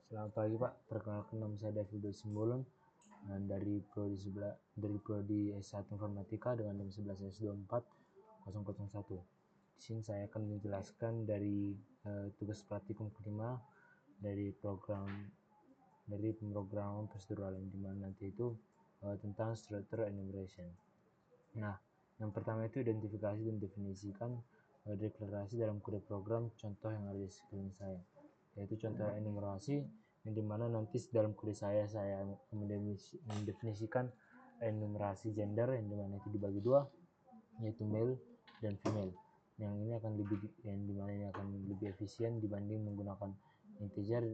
Selamat pagi Pak, perkenalkan nama saya David Simbolon dari Prodi S1 Informatika dengan NIM 11S24001. Di sini saya akan menjelaskan dari tugas praktikum kelima dari pemrograman prosedural yang dimana nanti itu tentang structure enumeration. Nah, yang pertama itu identifikasi dan definisikan deklarasi dalam kode program contoh yang ada di sekeliling saya, yaitu contoh enumerasi yang dimana nanti dalam kode saya mendefinisikan enumerasi gender yang dimana itu dibagi dua, yaitu male dan female. Yang dimana ini akan lebih efisien dibanding menggunakan integer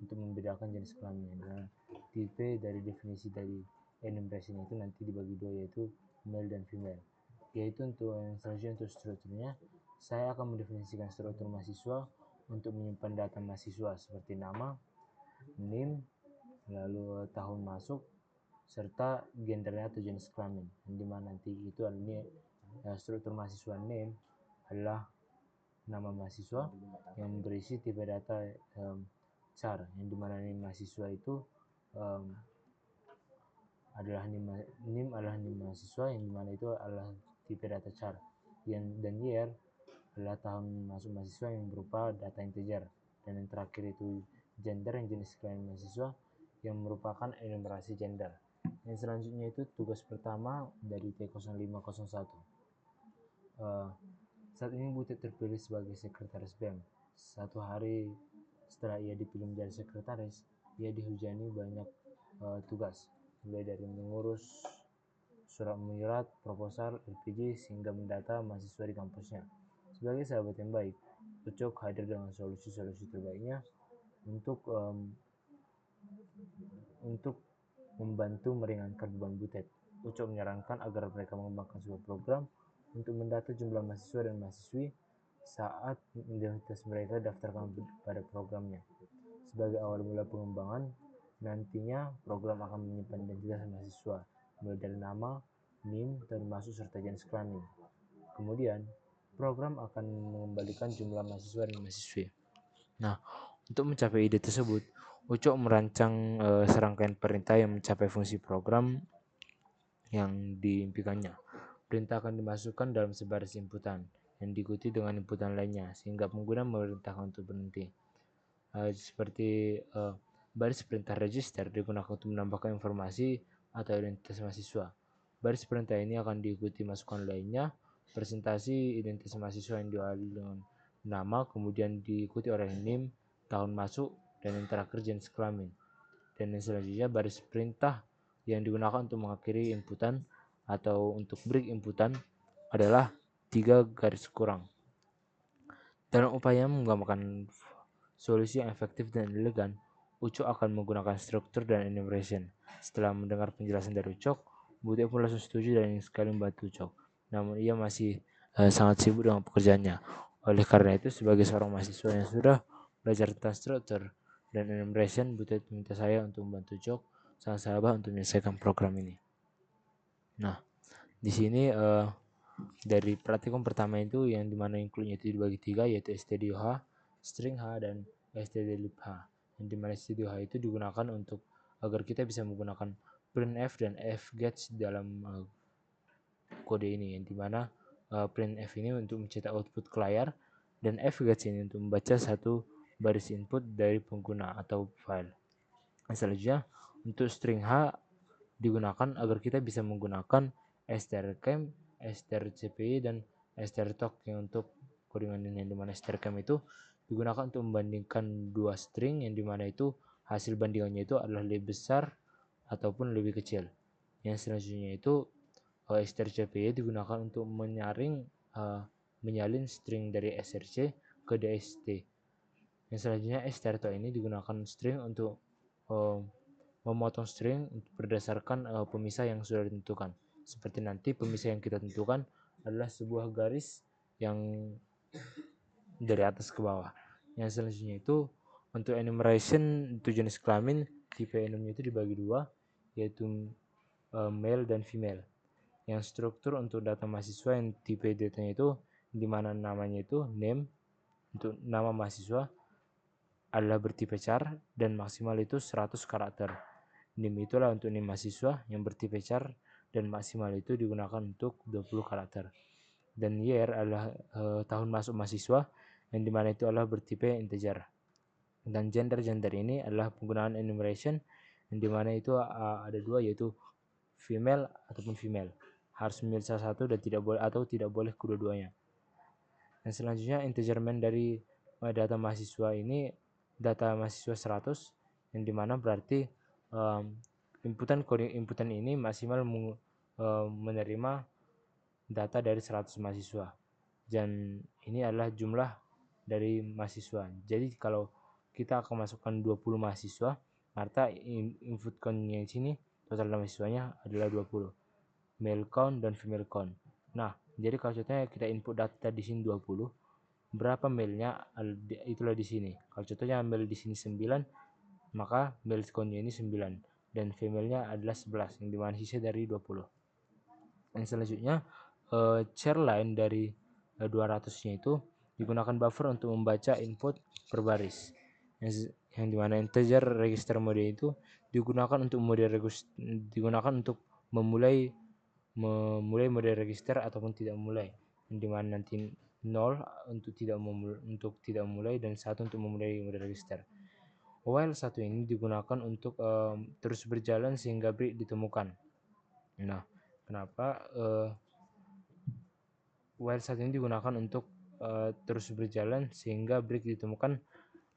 untuk membedakan jenis kelamin. Dan tipe dari definisi dari enumeration itu nanti dibagi dua, yaitu male dan female. Yaitu untuk yang selanjutnya, untuk strukturnya, saya akan mendefinisikan struktur mahasiswa untuk menyimpan data mahasiswa seperti nama, NIM, lalu tahun masuk, serta gendernya atau jenis kelamin. Dimana nanti itu struktur mahasiswa NIM adalah nama mahasiswa yang berisi tipe data char, yang dimana NIM mahasiswa itu adalah NIM adalah NIM mahasiswa yang dimana itu adalah tipe data char, dan year adalah tahun masuk mahasiswa yang berupa data integer, dan yang terakhir itu gender yang jenis kelamin mahasiswa yang merupakan enumerasi gender. Yang selanjutnya itu tugas pertama dari T0501. Saat ini Butet terpilih sebagai sekretaris BEM. Satu hari setelah ia dipilih menjadi sekretaris, ia dihujani banyak tugas, mulai dari mengurus surat menyurat, proposal, LPG, sehingga mendata mahasiswa di kampusnya. Sebagai sahabat yang baik, Ucok hadir dengan solusi-solusi terbaiknya untuk membantu meringankan beban Butet. Ucok menyarankan agar mereka mengembangkan sebuah program untuk mendata jumlah mahasiswa dan mahasiswi saat identitas mereka daftarkan pada programnya. Sebagai awal mula pengembangan, nantinya program akan menyimpan identitas mahasiswa mulai dari nama, NIM, dan masuk serta jenis kelamin. Kemudian, program akan mengembalikan jumlah mahasiswa dan mahasiswi. Nah, untuk mencapai ide tersebut, Ucok merancang serangkaian perintah yang mencapai fungsi program yang diimpikannya. Perintah akan dimasukkan dalam sebaris inputan yang diikuti dengan inputan lainnya, sehingga pengguna memerintahkan untuk berhenti. Seperti baris perintah register digunakan untuk menambahkan informasi atau identitas mahasiswa. Baris perintah ini akan diikuti masukan lainnya, presentasi identitas mahasiswa yang diawali dengan nama, kemudian diikuti oleh NIM, tahun masuk, dan yang terakhir jenis kelamin. Dan yang selanjutnya baris perintah yang digunakan untuk mengakhiri inputan atau untuk break inputan adalah 3 garis kurang. Dalam upaya menggambarkan solusi yang efektif dan elegan, Ucok akan menggunakan struktur dan enumeration. Setelah mendengar penjelasan dari Ucok, Butet pun langsung setuju dan ingin sekali membantu Ucok. Namun ia masih sangat sibuk dengan pekerjaannya. Oleh karena itu, sebagai seorang mahasiswa yang sudah belajar tentang struktur dan enumeration, Butet meminta saya untuk membantu Ucok sang sahabat untuk menyelesaikan program ini. Nah, di sini dari praktikum pertama itu yang dimana include-nya itu dibagi 3, yaitu stdio_h, string h, dan stdlib_h. Yang dimana stdio_h itu digunakan untuk agar kita bisa menggunakan printf dan fgetch dalam kode ini, yang dimana printf ini untuk mencetak output ke layar dan fgetch ini untuk membaca satu baris input dari pengguna atau file. Selanjutnya, untuk string h digunakan agar kita bisa menggunakan strcam, strcpy, dan strtalk yang untuk codingan ini, yang dimana strcam itu digunakan untuk membandingkan dua string yang dimana itu hasil bandingannya itu adalah lebih besar ataupun lebih kecil. Yang selanjutnya itu strcpy digunakan untuk menyalin string dari src ke dst. Yang selanjutnya strtalk ini digunakan string untuk memotong string berdasarkan pemisah yang sudah ditentukan. Seperti nanti pemisah yang kita tentukan adalah sebuah garis yang dari atas ke bawah. Yang selanjutnya itu untuk enumeration untuk jenis kelamin, tipe enumnya itu dibagi dua, yaitu male dan female. Yang struktur untuk data mahasiswa yang tipe datanya itu dimana namanya itu name untuk nama mahasiswa, adalah bertipe char dan maksimal itu 100 karakter. NIM itulah untuk NIM mahasiswa yang bertipe char dan maksimal itu digunakan untuk 20 karakter. Dan year adalah tahun masuk mahasiswa yang dimana itu adalah bertipe integer. Dan gender ini adalah penggunaan enumeration yang dimana itu ada dua, yaitu female ataupun female. Harus memilih salah satu dan tidak boleh kedua-duanya. Dan selanjutnya integerment dari data mahasiswa ini, data mahasiswa 100 yang dimana berarti inputan ini maksimal menerima data dari 100 mahasiswa, dan ini adalah jumlah dari mahasiswa. Jadi kalau kita akan masukkan 20 mahasiswa, maka input count-nya di sini total mahasiswanya adalah 20, male count dan female count. Nah, jadi kalau contohnya kita input data di sini 20, berapa male-nya itulah di sini. Kalau contohnya male di sini 9, maka male count-nya ini 9 dan female-nya adalah 11 yang dimana sisa dari 20. Yang selanjutnya char line dari 200-nya itu digunakan buffer untuk membaca input per baris. Yang dimana integer register mode itu digunakan untuk memulai mode register ataupun tidak memulai. Yang dimana nanti 0 untuk tidak memulai dan 1 untuk memulai mode register. While satu ini digunakan untuk terus berjalan sehingga break ditemukan. Nah, kenapa while satu ini digunakan untuk terus berjalan sehingga break ditemukan,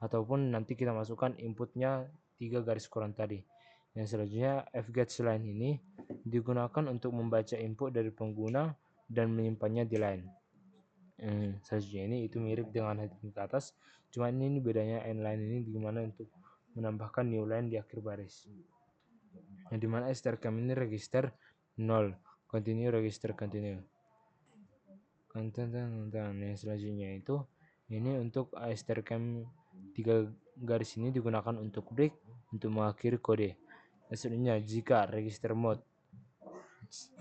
ataupun nanti kita masukkan inputnya 3 garis kurang tadi. Yang selanjutnya fgetch line ini digunakan untuk membaca input dari pengguna dan menyimpannya di line. Selanjutnya ini itu mirip dengan heading ke atas, cuma ini bedanya endline ini dimana untuk menambahkan new line di akhir baris. Yang dimana strcam ini register 0, continue register continue. Yang selanjutnya itu ini untuk strcam 3 garis ini digunakan untuk break untuk mengakhiri kode. Selanjutnya jika register mode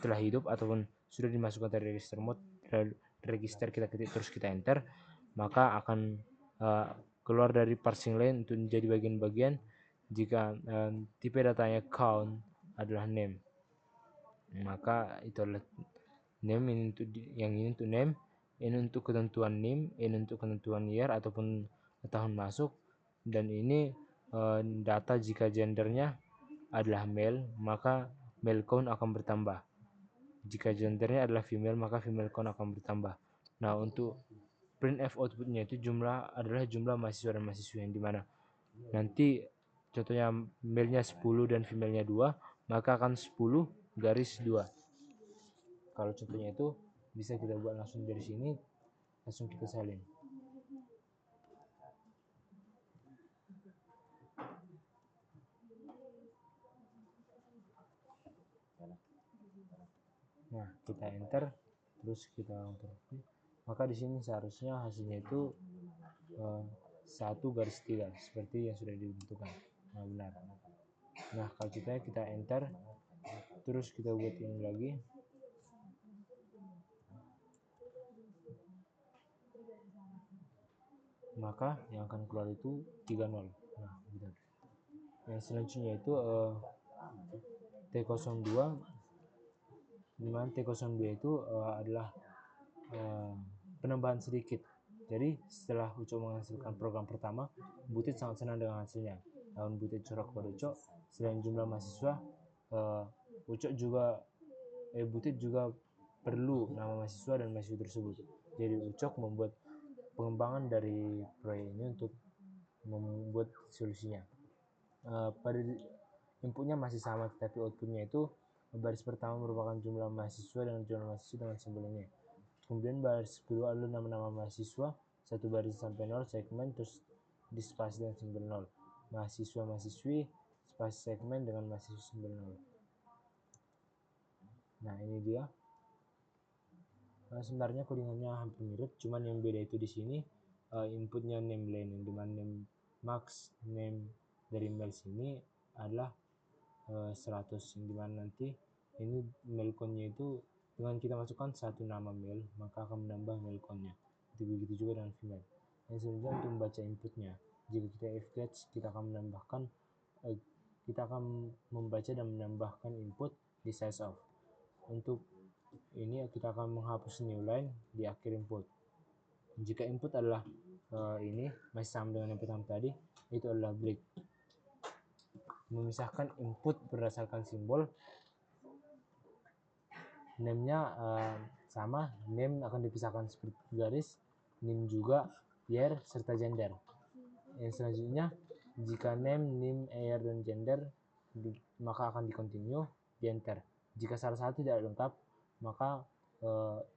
telah hidup ataupun sudah dimasukkan dari register mode, register kita ketik terus kita enter, maka akan keluar dari parsing line untuk menjadi bagian-bagian jika tipe datanya count adalah name, maka itu adalah name, ini untuk yang ini untuk name, ini untuk ketentuan name, ini untuk ketentuan year ataupun tahun masuk, dan ini data jika gendernya adalah male maka male count akan bertambah, jika gendernya adalah female maka female count akan bertambah. Nah, untuk printf outputnya itu adalah jumlah mahasiswa dan mahasiswa, yang dimana nanti contohnya male-nya 10 dan female-nya 2, maka akan 10 garis 2. Kalau contohnya itu bisa kita buat langsung dari sini, langsung kita salin. Nah, kita enter terus kita interview, maka di sini seharusnya hasilnya itu 1 garis 3 seperti yang sudah ditentukan. Nah, benar. Nah, kalau kita enter terus kita buat ini lagi, maka yang akan keluar itu 30. Nah, benar. Yang selanjutnya itu T02, dimana T02 itu adalah penambahan sedikit. Jadi setelah Ucok menghasilkan program pertama, Butit sangat senang dengan hasilnya. Lalu Butit curhat kepada Ucok, selain jumlah mahasiswa, Butit juga perlu nama mahasiswa dan mahasiswa tersebut. Jadi Ucok membuat pengembangan dari proyek ini untuk membuat solusinya. Pada inputnya masih sama, tetapi outputnya itu baris pertama merupakan jumlah mahasiswa dengan jumlah mahasiswa dengan simbol ini. Kemudian baris kedua adalah nama-nama mahasiswa, satu baris sampai 0 segmen, terus di spasi dengan simbol 0. Mahasiswa mahasiswi spasi segmen dengan mahasiswa simbol 0. Nah, ini dia. Sebenarnya codingannya hampir mirip, cuman yang beda itu di sini inputnya name line, yang dimana name max name dari mail sini adalah 100, yang dimana nanti ini mail count-nya itu dengan kita masukkan satu nama mail maka akan menambah mail count-nya. Begitu juga dengan female. Yang selanjutnya untuk membaca inputnya, Jika kita if catch, kita akan membaca dan menambahkan input di size of. Untuk ini kita akan menghapus new line di akhir input. Jika input adalah ini masih sama dengan yang pertama tadi, itu adalah break. Memisahkan input berdasarkan simbol, name-nya sama, name akan dipisahkan seperti garis, name juga, year, serta gender. Yang selanjutnya, jika name, year, dan gender maka akan di continue, di enter. Jika salah satu tidak lengkap, maka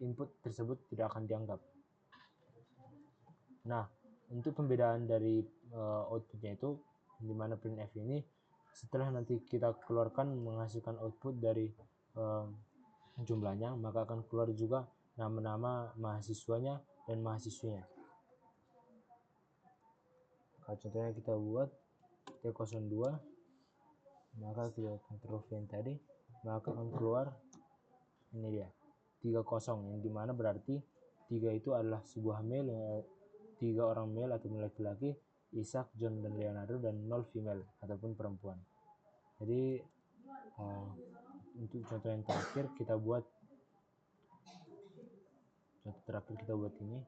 input tersebut tidak akan dianggap. Nah, untuk pembedaan dari outputnya itu, dimana printf ini setelah nanti kita keluarkan menghasilkan output dari jumlahnya, maka akan keluar juga nama-nama mahasiswanya dan mahasiswinya. Kalau contohnya kita buat T02, maka kita Ctrl V yang tadi, maka akan keluar ini dia 30, yang dimana berarti 3 itu adalah sebuah male, 3 orang male atau laki-laki, Isaac, John, dan Leonardo, dan 0 female ataupun perempuan. Jadi untuk contoh yang terakhir kita buat ini,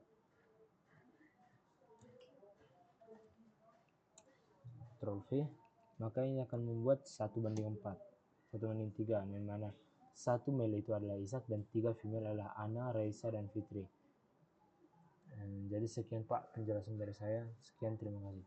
Ctrl V, maka ini akan membuat 1:4, 1:3, yang mana 1 male itu adalah Isaac dan 3 female adalah Anna, Raisa, dan Fitri. Jadi sekian Pak penjelasan dari saya. Sekian, terima kasih.